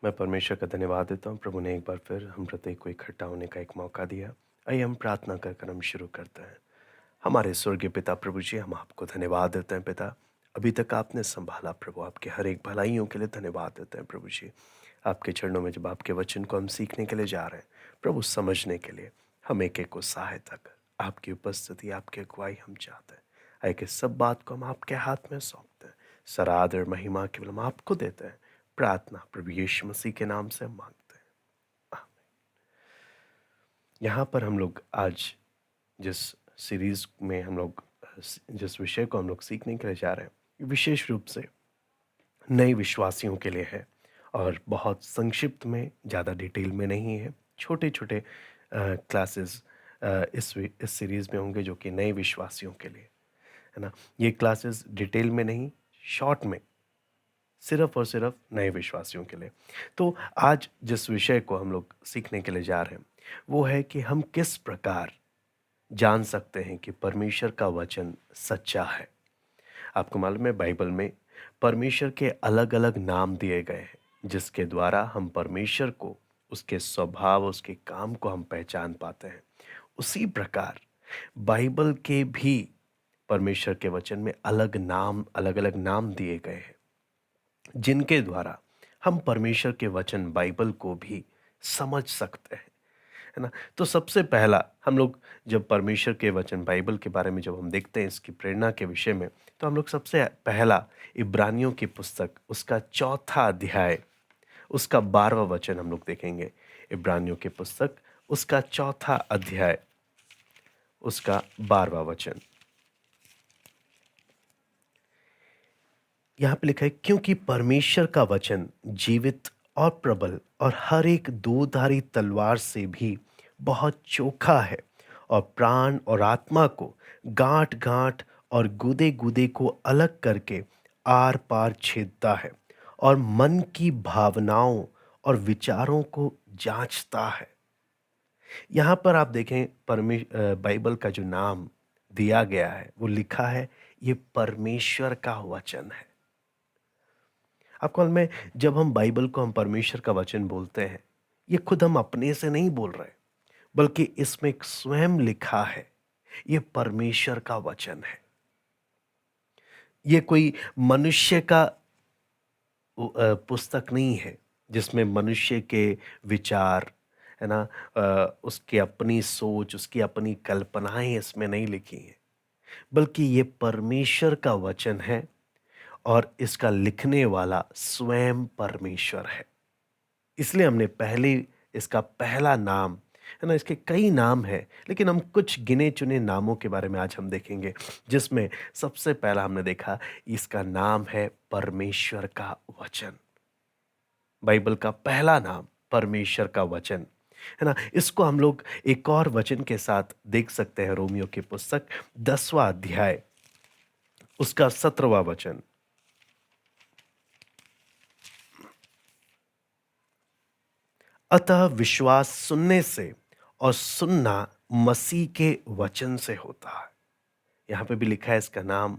मैं परमेश्वर का धन्यवाद देता हूँ। प्रभु ने एक बार फिर हम प्रत्येक को इकट्ठा होने का एक मौका दिया। आइए हम प्रार्थना कर हम शुरू करते हैं। हमारे स्वर्गीय पिता प्रभु जी, हम आपको धन्यवाद देते हैं पिता। अभी तक आपने संभाला प्रभु, आपके हर एक भलाइयों के लिए धन्यवाद देते हैं प्रभु जी। आपके चरणों में जब आपके वचन को हम सीखने के लिए जा रहे हैं प्रभु, समझने के लिए हम एक एक को सहायता कर, आपकी उपस्थिति, आपकी अगुवाई हम चाहते हैं। आइए कि सब बात को हम आपके हाथ में सौंपते हैं। सराध और महिमा केवल हम आपको देते हैं। प्रार्थना प्रभु यीशु मसीह के नाम से हम मांगते हैं, आमीन। यहाँ पर हम लोग आज जिस सीरीज में हम लोग जिस विषय को हम लोग सीखने के लिए जा रहे हैं, विशेष रूप से नए विश्वासियों के लिए है और बहुत संक्षिप्त में, ज़्यादा डिटेल में नहीं है। छोटे छोटे क्लासेस इस सीरीज़ में होंगे जो कि नए विश्वासियों के लिए है ना। ये क्लासेस डिटेल में नहीं, शॉर्ट में, सिर्फ और सिर्फ नए विश्वासियों के लिए। तो आज जिस विषय को हम लोग सीखने के लिए जा रहे हैं वो है कि हम किस प्रकार जान सकते हैं कि परमेश्वर का वचन सच्चा है। आपको मालूम है बाइबल में परमेश्वर के अलग अलग नाम दिए गए हैं जिसके द्वारा हम परमेश्वर को, उसके स्वभाव, उसके काम को हम पहचान पाते हैं। उसी प्रकार बाइबल के भी परमेश्वर के वचन में अलग अलग नाम दिए गए हैं जिनके द्वारा हम परमेश्वर के वचन बाइबल को भी समझ सकते हैं, है ना। तो सबसे पहला हम लोग जब परमेश्वर के वचन बाइबल के बारे में जब हम देखते हैं, इसकी प्रेरणा के विषय में, तो हम लोग सबसे पहला इब्रानियों की पुस्तक उसका चौथा अध्याय उसका 12वां वचन हम लोग देखेंगे। इब्रानियों की पुस्तक उसका चौथा अध्याय उसका 12वां वचन। यहाँ पे लिखा है, क्योंकि परमेश्वर का वचन जीवित और प्रबल और हर एक दोधारी तलवार से भी बहुत चोखा है और प्राण और आत्मा को गांठ गांठ और गुदे गुदे को अलग करके आर पार छेदता है और मन की भावनाओं और विचारों को जांचता है। यहाँ पर आप देखें बाइबल का जो नाम दिया गया है वो लिखा है, ये परमेश्वर का वचन है। आपको मालूम है, जब हम बाइबल को, हम परमेश्वर का वचन बोलते हैं, ये खुद हम अपने से नहीं बोल रहे, बल्कि इसमें एक स्वयं लिखा है, ये परमेश्वर का वचन है। ये कोई मनुष्य का पुस्तक नहीं है जिसमें मनुष्य के विचार, है ना, उसकी अपनी सोच, उसकी अपनी कल्पनाएं इसमें नहीं लिखी हैं, बल्कि ये परमेश्वर का वचन है और इसका लिखने वाला स्वयं परमेश्वर है। इसलिए हमने पहले इसका पहला नाम, है ना, इसके कई नाम हैं लेकिन हम कुछ गिने चुने नामों के बारे में आज हम देखेंगे, जिसमें सबसे पहला हमने देखा इसका नाम है परमेश्वर का वचन। बाइबल का पहला नाम परमेश्वर का वचन, है ना। इसको हम लोग एक और वचन के साथ देख सकते हैं, रोमियो की पुस्तक 10वां अध्याय उसका 17वां वचन। अतः विश्वास सुनने से और सुनना मसीह के वचन से होता है। यहाँ पे भी लिखा है इसका नाम,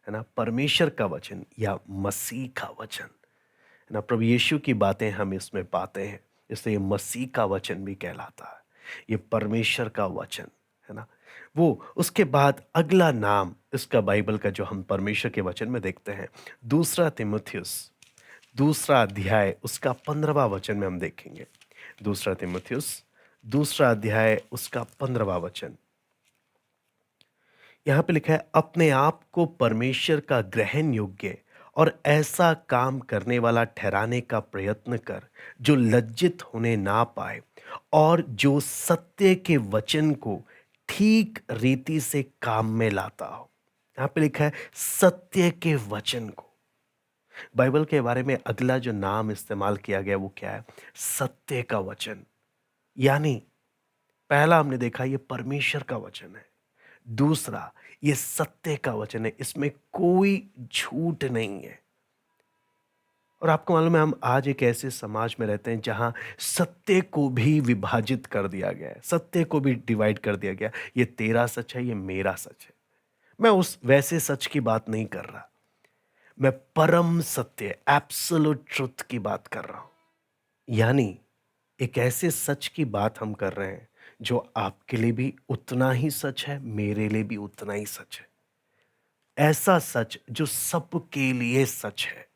है ना, परमेश्वर का वचन या मसीह का वचन, है ना। प्रभु यीशु की बातें हम इसमें पाते हैं, इसलिए ये मसीह का वचन भी कहलाता है। ये परमेश्वर का वचन, है ना। वो उसके बाद अगला नाम इसका बाइबल का जो हम परमेश्वर के वचन में देखते हैं, दूसरा तिमुथियुस दूसरा अध्याय उसका 15वां वचन में हम देखेंगे। दूसरा तिमुथियुस दूसरा अध्याय उसका 15वां वचन। यहाँ पे लिखा है, अपने आप को परमेश्वर का ग्रहण योग्य और ऐसा काम करने वाला ठहराने का प्रयत्न कर जो लज्जित होने ना पाए और जो सत्य के वचन को ठीक रीति से काम में लाता हो। यहाँ पे लिखा है सत्य के वचन को। बाइबल के बारे में अगला जो नाम इस्तेमाल किया गया वो क्या है? सत्य का वचन। यानी पहला हमने देखा ये परमेश्वर का वचन है, दूसरा ये सत्य का वचन है, इसमें कोई झूठ नहीं है। और आपको मालूम है, हम आज एक ऐसे समाज में रहते हैं जहां सत्य को भी विभाजित कर दिया गया है, सत्य को भी डिवाइड कर दिया गया। ये तेरा सच है, ये मेरा सच है। मैं उस वैसे सच की बात नहीं कर रहा, मैं परम सत्य, एब्सोल्यूट ट्रुथ की बात कर रहा हूं। यानी एक ऐसे सच की बात हम कर रहे हैं जो आपके लिए भी उतना ही सच है, मेरे लिए भी उतना ही सच है। ऐसा सच जो सबके लिए सच है।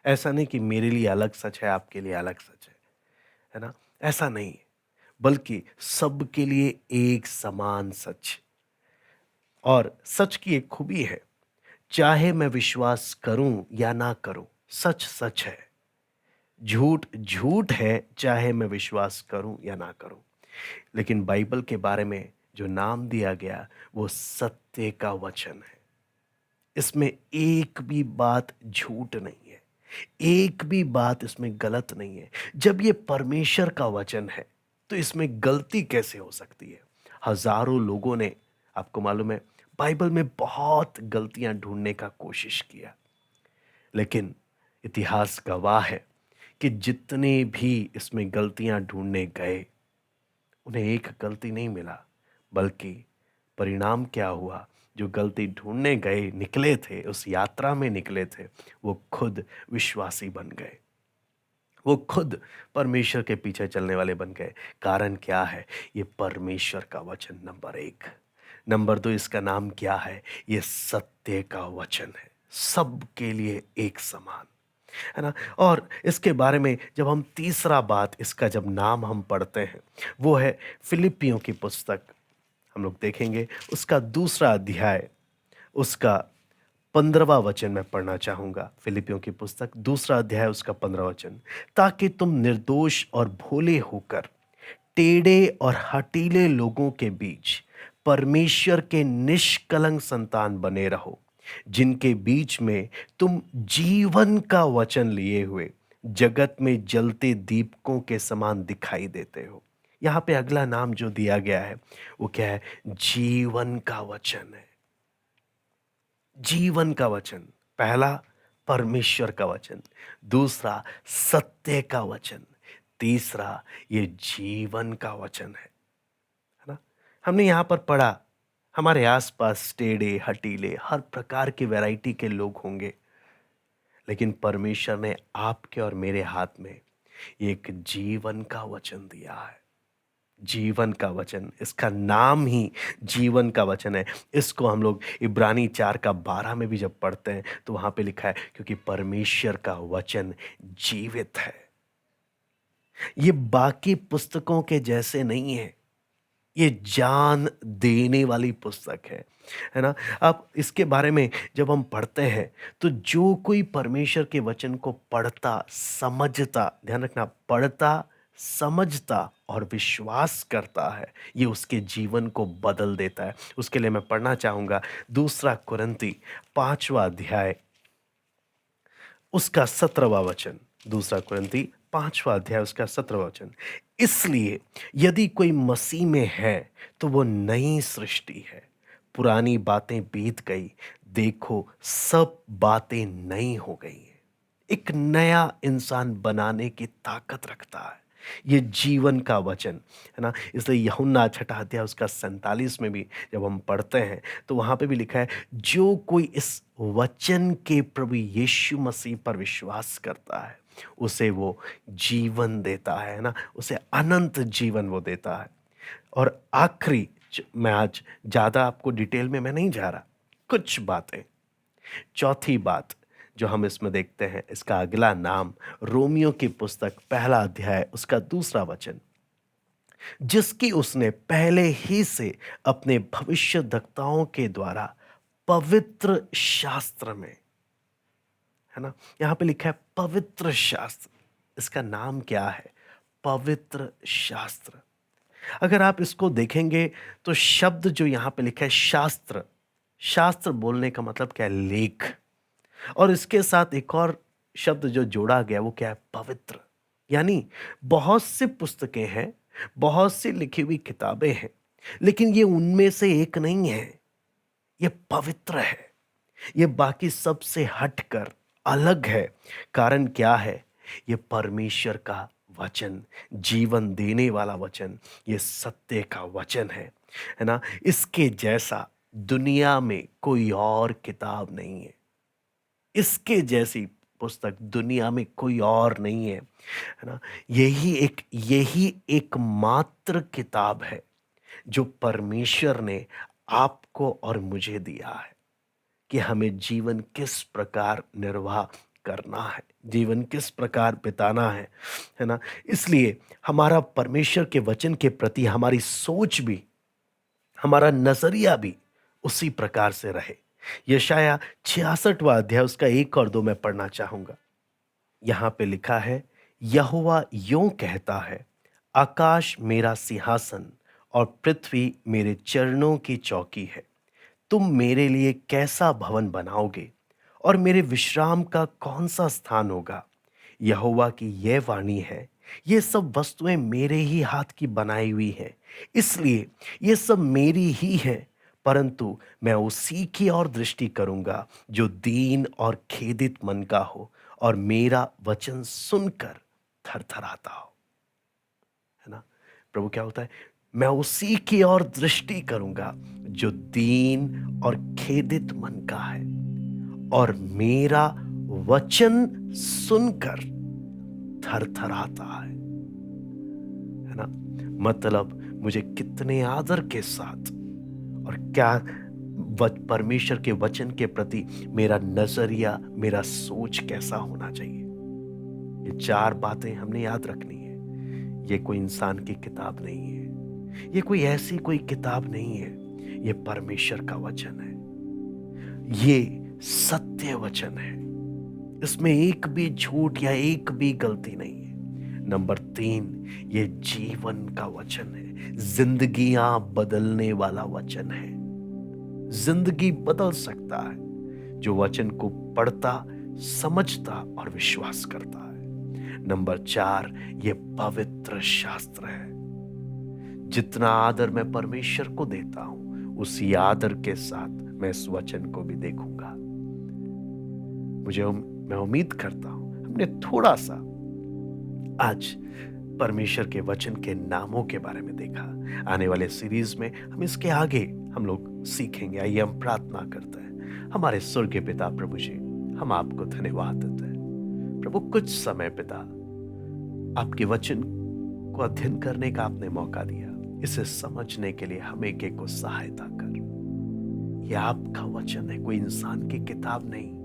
ऐसा नहीं कि मेरे लिए अलग सच है, आपके लिए अलग सच है ना? ऐसा नहीं, बल्कि सबके लिए एक समान सच। और सच की एक खूबी है, चाहे मैं विश्वास करूं या ना करूं, सच सच है। झूठ झूठ है, चाहे मैं विश्वास करूं या ना करूं। लेकिन बाइबल के बारे में जो नाम दिया गया वो सत्य का वचन है। इसमें एक भी बात झूठ नहीं है, एक भी बात इसमें गलत नहीं है। जब ये परमेश्वर का वचन है तो इसमें गलती कैसे हो सकती है? हजारों लोगों ने, आपको मालूम है, बाइबल में बहुत गलतियां ढूंढने का कोशिश किया, लेकिन इतिहास गवाह है कि जितने भी इसमें गलतियां ढूंढने गए, उन्हें एक गलती नहीं मिला, बल्कि परिणाम क्या हुआ? जो गलती ढूंढने गए निकले थे, उस यात्रा में निकले थे, वो खुद विश्वासी बन गए। वो खुद परमेश्वर के पीछे चलने वाले बन गए। कारण क्या है? ये परमेश्वर का वचन नंबर एक। नंबर दो, इसका नाम क्या है? ये सत्य का वचन है, सबके लिए एक समान, है ना? और इसके बारे में जब हम तीसरा बात, इसका जब नाम हम पढ़ते हैं, वो है फिलिपियों की पुस्तक। हम लोग देखेंगे उसका दूसरा अध्याय, उसका 15वां वचन मैं पढ़ना चाहूंगा। फिलिपियों की पुस्तक दूसरा अध्याय उसका 15वां वचन। ताकि तुम निर्दोष और भोले होकर टेढ़े और हठीले लोगों के बीच परमेश्वर के निष्कलंक संतान बने रहो, जिनके बीच में तुम जीवन का वचन लिए हुए जगत में जलते दीपकों के समान दिखाई देते हो। यहां पे अगला नाम जो दिया गया है वो क्या है? जीवन का वचन है। जीवन का वचन, पहला परमेश्वर का वचन, दूसरा सत्य का वचन, तीसरा ये जीवन का वचन है ना? हमने यहां पर पढ़ा, हमारे आसपास टेढ़े हटीले हर प्रकार की वैरायटी के लोग होंगे, लेकिन परमेश्वर ने आपके और मेरे हाथ में एक जीवन का वचन दिया है। जीवन का वचन, इसका नाम ही जीवन का वचन है। इसको हम लोग इब्रानी 4 का 12 में भी जब पढ़ते हैं तो वहां पे लिखा है, क्योंकि परमेश्वर का वचन जीवित है। ये बाकी पुस्तकों के जैसे नहीं है, ये जान देने वाली पुस्तक है ना? आप इसके बारे में जब हम पढ़ते हैं तो जो कोई परमेश्वर के वचन को पढ़ता समझता, ध्यान रखना, पढ़ता समझता और विश्वास करता है, ये उसके जीवन को बदल देता है। उसके लिए मैं पढ़ना चाहूंगा दूसरा कुरिन्ती 5वां अध्याय, उसका 17वां वचन। दूसरा कुरिन्ती 5वां अध्याय उसका 17वां वचन। इसलिए यदि कोई मसीह में है तो वो नई सृष्टि है, पुरानी बातें बीत गई, देखो सब बातें नई हो गई हैं। एक नया इंसान बनाने की ताकत रखता है ये जीवन का वचन, है ना? इसलिए यूहन्ना 6 अध्याय उसका 47 में भी जब हम पढ़ते हैं तो वहां पे भी लिखा है, जो कोई इस वचन के प्रभु यीशु मसीह पर विश्वास करता है उसे वो जीवन देता है ना? उसे अनंत जीवन वो देता है। और आखिरी, मैं आज ज्यादा आपको डिटेल में मैं नहीं जा रहा, कुछ बातें। चौथी बात जो हम इसमें देखते हैं, इसका अगला नाम रोमियो की पुस्तक 1 अध्याय उसका 2 वचन। जिसकी उसने पहले ही से अपने भविष्यद्वक्ताओं के द्वारा पवित्र शास्त्र में, है ना, यहां पे लिखा है पवित्र शास्त्र। इसका नाम क्या है? पवित्र शास्त्र। अगर आप इसको देखेंगे तो शब्द जो यहां पे लिखा है शास्त्र, शास्त्र बोलने का मतलब क्या है? लेख। और इसके साथ एक और शब्द जो जोड़ा गया वो क्या है? पवित्र। यानी बहुत सी पुस्तकें हैं, बहुत सी लिखी हुई किताबें हैं, लेकिन ये उनमें से एक नहीं है। ये पवित्र है, ये बाकी सबसे हटकर अलग है। कारण क्या है? ये परमेश्वर का वचन, जीवन देने वाला वचन, ये सत्य का वचन है ना? इसके जैसा दुनिया में कोई और किताब नहीं है। इसके जैसी पुस्तक दुनिया में कोई और नहीं है ना? यही एकमात्र किताब है जो परमेश्वर ने आपको और मुझे दिया है कि हमें जीवन किस प्रकार निर्वाह करना है, जीवन किस प्रकार बिताना है ना? इसलिए हमारा परमेश्वर के वचन के प्रति हमारी सोच भी, हमारा नजरिया भी उसी प्रकार से रहे। यशाया 66वां अध्याय उसका 1 और 2 मैं पढ़ना चाहूंगा। यहां पे लिखा है, यहोवा यों कहता है, आकाश मेरा सिंहासन और पृथ्वी मेरे चरणों की चौकी है। तुम मेरे लिए कैसा भवन बनाओगे और मेरे विश्राम का कौन सा स्थान होगा? यहोवा की यह वाणी है, ये सब वस्तुएं मेरे ही हाथ की बनाई हुई हैं, इसलिए ये सब मेरी ही हैं। परंतु मैं उसी की ओर दृष्टि करूंगा जो दीन और खेदित मन का हो और मेरा वचन सुनकर थरथराता हो। है ना? प्रभु क्या होता है? मैं उसी की ओर दृष्टि करूंगा जो दीन और खेदित मन का है और मेरा वचन सुनकर थरथराता है ना? मतलब मुझे कितने आदर के साथ और क्या परमेश्वर के वचन के प्रति मेरा नजरिया, मेरा सोच कैसा होना चाहिए। ये 4 बातें हमने याद रखनी है। ये कोई इंसान की किताब नहीं है, ये कोई ऐसी कोई किताब नहीं है, ये परमेश्वर का वचन है, ये सत्य वचन है, इसमें एक भी झूठ या एक भी गलती नहीं है। नंबर 3, ये जीवन का वचन है, जिंदगियां बदलने वाला वचन है, जिंदगी बदल सकता है जो वचन को पढ़ता, समझता और विश्वास करता है। नंबर 4, ये पवित्र शास्त्र है। जितना आदर मैं परमेश्वर को देता हूं, उसी आदर के साथ मैं इस वचन को भी देखूंगा। मैं उम्मीद करता हूं हमने थोड़ा सा आज परमेश्वर के वचन के नामों के बारे में देखा। आने वाले सीरीज में हम इसके आगे हम लोग सीखेंगे। आइए हम प्रार्थना करते हैं। हमारे स्वर्गीय पिता प्रभु जी, हम आपको धन्यवाद देते हैं प्रभु। कुछ समय पिता आपके वचन को अध्ययन करने का आपने मौका दिया, इसे समझने के लिए हम एक एक को सहायता कर। यह आपका वचन है, कोई इंसान की किताब नहीं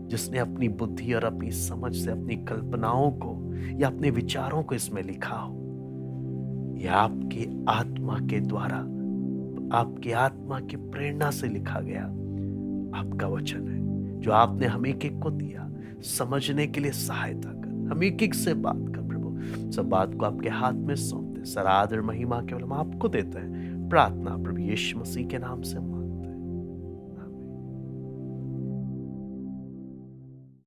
जिसने अपनी बुद्धि और अपनी समझ से अपनी कल्पनाओं को या अपने विचारों को इसमें लिखा हो। यह आपकी आत्मा के द्वारा, आपकी आत्मा की प्रेरणा से लिखा गया आपका वचन है, जो आपने हम एक एक को दिया। समझने के लिए सहायता कर, हम एक एक से बात कर प्रभु। सब बात को आपके हाथ में सौंपते, सारा आदर महिमा केवल हम आपको देते हैं। प्रार्थना प्रभु यीशु मसीह के नाम से